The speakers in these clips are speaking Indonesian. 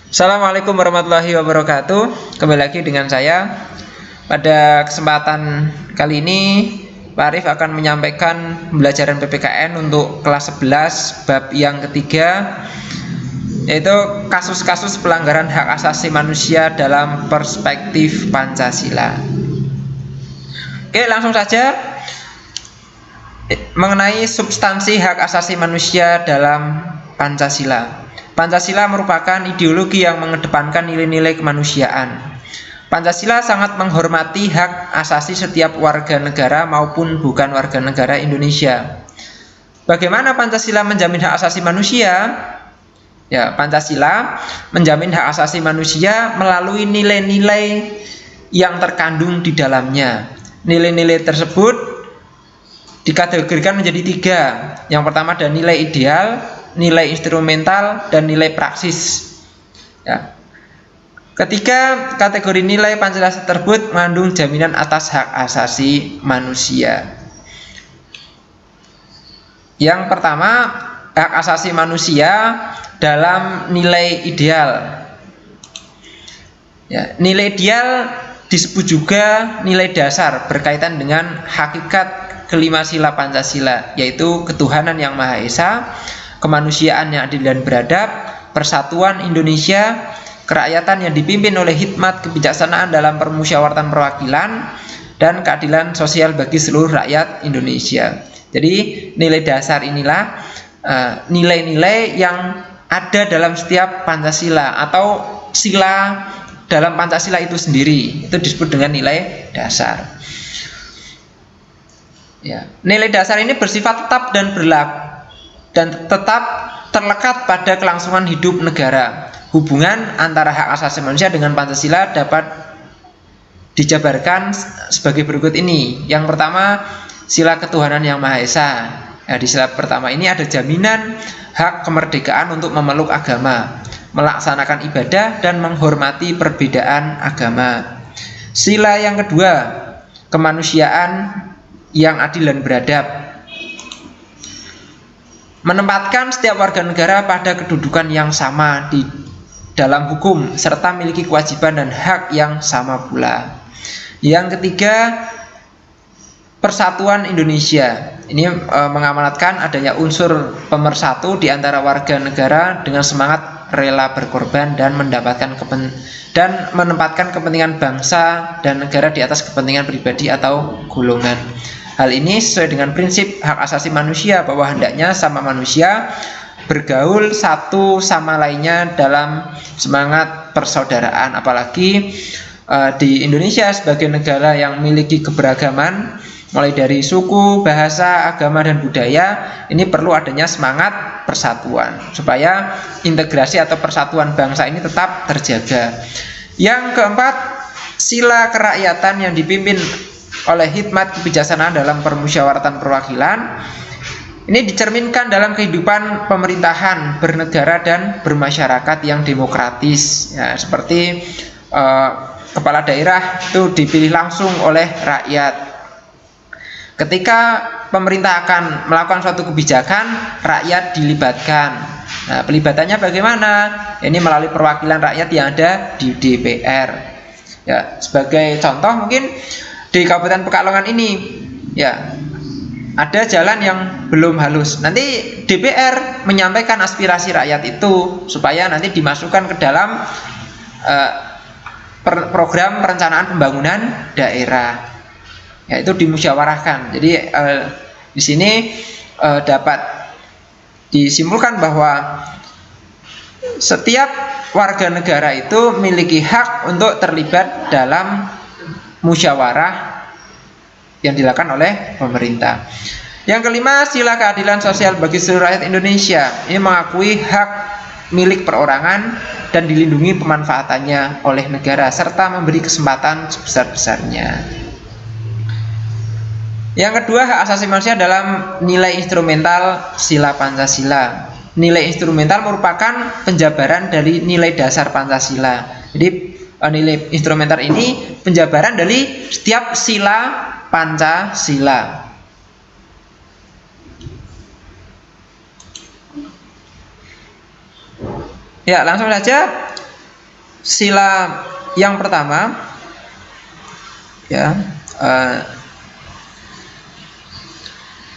Assalamualaikum warahmatullahi wabarakatuh. Kembali lagi dengan saya. Pada kesempatan kali ini Pak Arif akan menyampaikan pembelajaran PPKN untuk kelas 11 bab yang ketiga, yaitu kasus-kasus pelanggaran hak asasi manusia dalam perspektif Pancasila. Oke, langsung saja mengenai substansi hak asasi manusia dalam Pancasila. Pancasila merupakan ideologi yang mengedepankan nilai-nilai kemanusiaan. Pancasila sangat menghormati hak asasi setiap warga negara maupun bukan warga negara Indonesia. Bagaimana Pancasila menjamin hak asasi manusia? Ya, Pancasila menjamin hak asasi manusia melalui nilai-nilai yang terkandung di dalamnya. Nilai-nilai tersebut dikategorikan menjadi tiga. Yang pertama ada nilai ideal, nilai instrumental, dan nilai praksis. Ya. Ketiga kategori nilai Pancasila tersebut mengandung jaminan atas hak asasi manusia. Yang pertama, hak asasi manusia dalam nilai ideal. Ya, nilai ideal disebut juga nilai dasar berkaitan dengan hakikat kelima sila Pancasila, yaitu ketuhanan yang Maha Esa, kemanusiaan yang adil dan beradab, persatuan Indonesia, kerakyatan yang dipimpin oleh hikmat kebijaksanaan dalam permusyawaratan perwakilan, dan keadilan sosial bagi seluruh rakyat Indonesia. Jadi nilai dasar inilah nilai-nilai yang ada dalam setiap Pancasila atau sila dalam Pancasila itu sendiri. Itu disebut dengan nilai dasar. Ya, nilai dasar ini bersifat tetap dan berlaku dan tetap terlekat pada kelangsungan hidup negara. Hubungan antara hak asasi manusia dengan Pancasila dapat dijabarkan sebagai berikut ini. Yang pertama, sila ketuhanan yang Maha Esa. Nah, di sila pertama ini ada jaminan hak kemerdekaan untuk memeluk agama, melaksanakan ibadah, dan menghormati perbedaan agama. Sila yang kedua, kemanusiaan yang adil dan beradab, menempatkan setiap warga negara pada kedudukan yang sama di dalam hukum serta memiliki kewajiban dan hak yang sama pula. Yang ketiga, persatuan Indonesia. Ini mengamanatkan adanya unsur pemersatu di antara warga negara dengan semangat rela berkorban dan menempatkan kepentingan bangsa dan negara di atas kepentingan pribadi atau golongan. Hal ini sesuai dengan prinsip hak asasi manusia bahwa hendaknya sama manusia bergaul satu sama lainnya dalam semangat persaudaraan. Apalagi di Indonesia sebagai negara yang memiliki keberagaman mulai dari suku, bahasa, agama, dan budaya, ini perlu adanya semangat persatuan supaya integrasi atau persatuan bangsa ini tetap terjaga. Yang keempat, sila kerakyatan yang dipimpin oleh hikmat kebijaksanaan dalam permusyawaratan perwakilan. Ini dicerminkan dalam kehidupan pemerintahan bernegara dan bermasyarakat yang demokratis. Ya, seperti kepala daerah itu dipilih langsung oleh rakyat. Ketika pemerintah akan melakukan suatu kebijakan, rakyat dilibatkan. Nah, pelibatannya bagaimana? Ini melalui perwakilan rakyat yang ada di DPR. Ya, sebagai contoh mungkin di Kabupaten Pekalongan ini, ya, ada jalan yang belum halus. Nanti DPR menyampaikan aspirasi rakyat itu supaya nanti dimasukkan ke dalam program perencanaan pembangunan daerah. Ya, itu dimusyawarahkan. Jadi di sini dapat disimpulkan bahwa setiap warga negara itu memiliki hak untuk terlibat dalam musyawarah yang dilakukan oleh pemerintah. Yang kelima, sila keadilan sosial bagi seluruh rakyat Indonesia. Ini mengakui hak milik perorangan dan dilindungi pemanfaatannya oleh negara serta memberi kesempatan sebesar-besarnya. Yang kedua, hak asasi manusia dalam nilai instrumental sila Pancasila. Nilai instrumental merupakan penjabaran dari nilai dasar Pancasila. Jadi nilai instrumental ini penjabaran dari setiap sila Pancasila. Ya, langsung saja sila yang pertama, ya,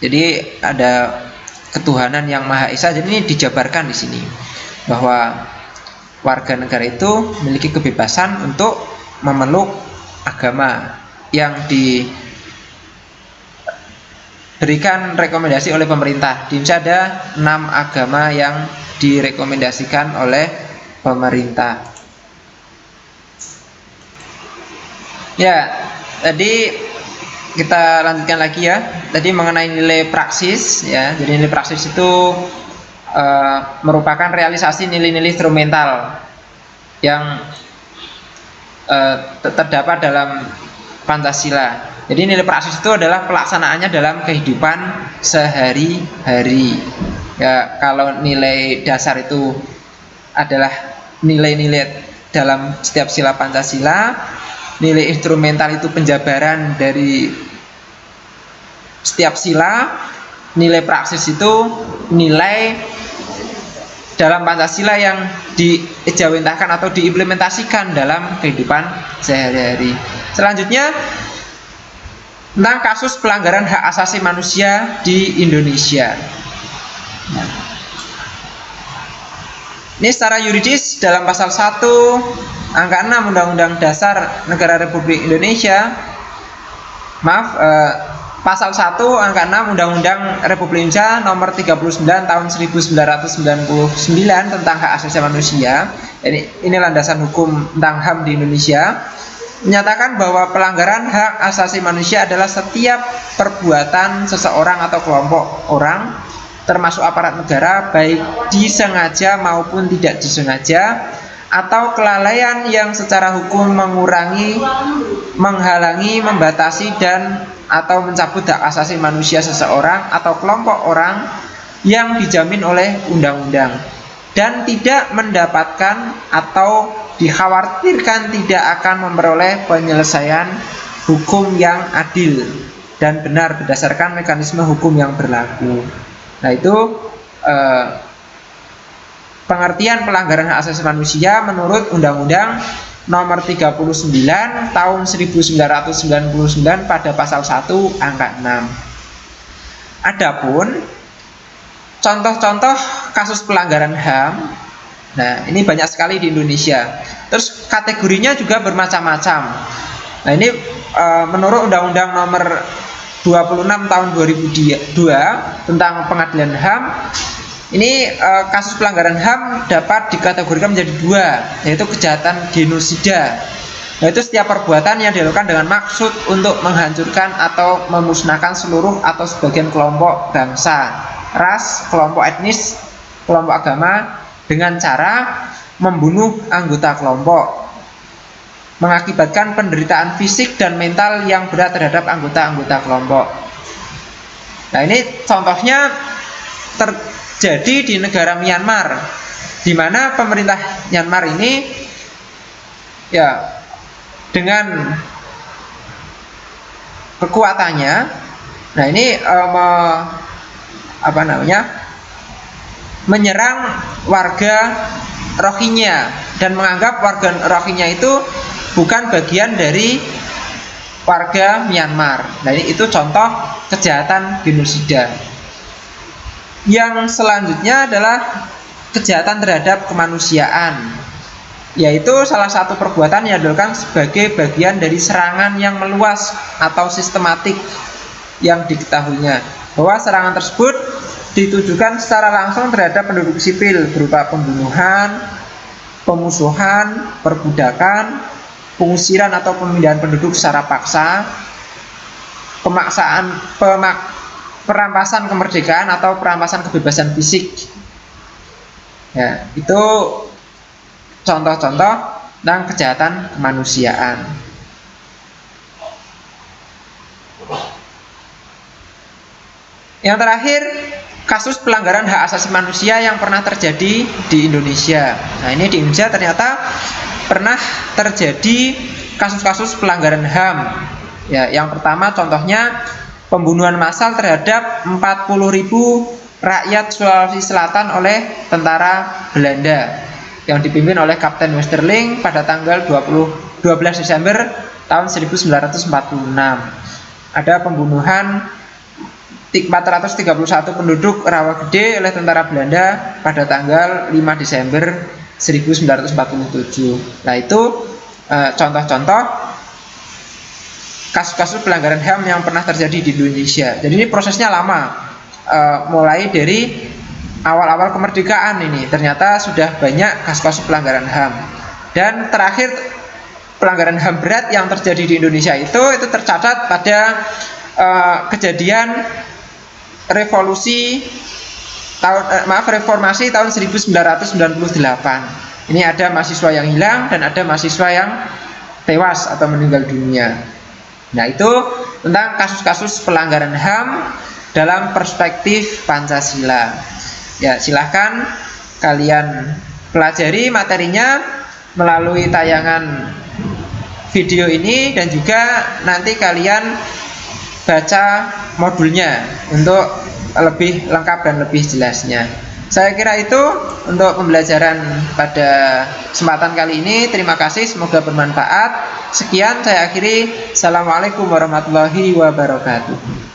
jadi ada ketuhanan yang Maha Esa. Jadi ini dijabarkan di sini bahwa warga negara itu memiliki kebebasan untuk memeluk agama yang diberikan rekomendasi oleh pemerintah. Di Indonesia ada 6 agama yang direkomendasikan oleh pemerintah. Ya, tadi kita lanjutkan lagi ya. Tadi mengenai nilai praksis ya. Jadi nilai praksis itu merupakan realisasi nilai-nilai instrumental yang terdapat dalam Pancasila. Jadi nilai praksis itu adalah pelaksanaannya dalam kehidupan sehari-hari. Ya, kalau nilai dasar itu adalah nilai-nilai dalam setiap sila Pancasila, nilai instrumental itu penjabaran dari setiap sila, nilai praksis itu nilai dalam Pancasila yang diejawantahkan atau diimplementasikan dalam kehidupan sehari-hari. Selanjutnya tentang kasus pelanggaran hak asasi manusia di Indonesia. Ini secara yuridis dalam pasal 1 angka 6 Undang-Undang Dasar Negara Republik Indonesia, pasal 1 angka 6 Undang-Undang Republik Indonesia nomor 39 tahun 1999 tentang hak asasi manusia. Ini landasan hukum tentang HAM di Indonesia. Menyatakan bahwa pelanggaran hak asasi manusia adalah setiap perbuatan seseorang atau kelompok orang, termasuk aparat negara, baik disengaja maupun tidak disengaja, atau kelalaian yang secara hukum mengurangi, menghalangi, membatasi dan atau mencabut hak asasi manusia seseorang atau kelompok orang yang dijamin oleh undang-undang, dan tidak mendapatkan atau dikhawatirkan tidak akan memperoleh penyelesaian hukum yang adil dan benar berdasarkan mekanisme hukum yang berlaku. Nah, itu pengertian pelanggaran hak asasi manusia menurut Undang-Undang nomor 39 tahun 1999 pada pasal 1 angka 6. Adapun contoh-contoh kasus pelanggaran HAM, nah ini banyak sekali di Indonesia. Terus kategorinya juga bermacam-macam. Nah, ini menurut Undang-Undang nomor 26 tahun 2002 tentang pengadilan HAM, ini kasus pelanggaran HAM dapat dikategorikan menjadi 2, yaitu kejahatan genosida. Yaitu setiap perbuatan yang dilakukan dengan maksud untuk menghancurkan atau memusnahkan seluruh atau sebagian kelompok bangsa, ras, kelompok etnis, kelompok agama dengan cara membunuh anggota kelompok, mengakibatkan penderitaan fisik dan mental yang berat terhadap anggota-anggota kelompok. Nah, ini contohnya terjadi di negara Myanmar, di mana pemerintah Myanmar ini ya dengan kekuatannya, nah ini menyerang warga Rohingya dan menganggap warga Rohingya itu bukan bagian dari warga Myanmar. Nah, itu contoh kejahatan genosida. Yang selanjutnya adalah kejahatan terhadap kemanusiaan, yaitu salah satu perbuatan yang dilakukan sebagai bagian dari serangan yang meluas atau sistematik yang diketahuinya, bahwa serangan tersebut ditujukan secara langsung terhadap penduduk sipil berupa pembunuhan, pemusuhan, perbudakan, pengusiran atau pemindahan penduduk secara paksa, perampasan kemerdekaan atau perampasan kebebasan fisik. Ya, itu contoh-contoh tentang kejahatan kemanusiaan. Yang terakhir, kasus pelanggaran hak asasi manusia yang pernah terjadi di Indonesia. Nah, ini di Indonesia ternyata pernah terjadi kasus-kasus pelanggaran HAM. Ya, yang pertama contohnya pembunuhan massal terhadap 40.000 rakyat Sulawesi Selatan oleh tentara Belanda. yang dipimpin oleh Kapten Westerling pada tanggal 12 Desember tahun 1946. Ada pembunuhan 431 penduduk Rawagede oleh tentara Belanda pada tanggal 5 Desember 1947. Nah, itu contoh-contoh kasus-kasus pelanggaran HAM yang pernah terjadi di Indonesia. Jadi ini prosesnya lama, mulai dari awal-awal kemerdekaan ini ternyata sudah banyak kasus-kasus pelanggaran HAM. Dan terakhir pelanggaran HAM berat yang terjadi di Indonesia itu tercatat pada kejadian reformasi tahun 1998. Ini ada mahasiswa yang hilang dan ada mahasiswa yang tewas atau meninggal dunia. Nah, itu tentang kasus-kasus pelanggaran HAM dalam perspektif Pancasila. Ya, silahkan kalian pelajari materinya melalui tayangan video ini, dan juga nanti kalian baca modulnya untuk lebih lengkap dan lebih jelasnya. Saya kira itu untuk pembelajaran pada kesempatan kali ini. Terima kasih, semoga bermanfaat. Sekian saya akhiri. Assalamualaikum warahmatullahi wabarakatuh.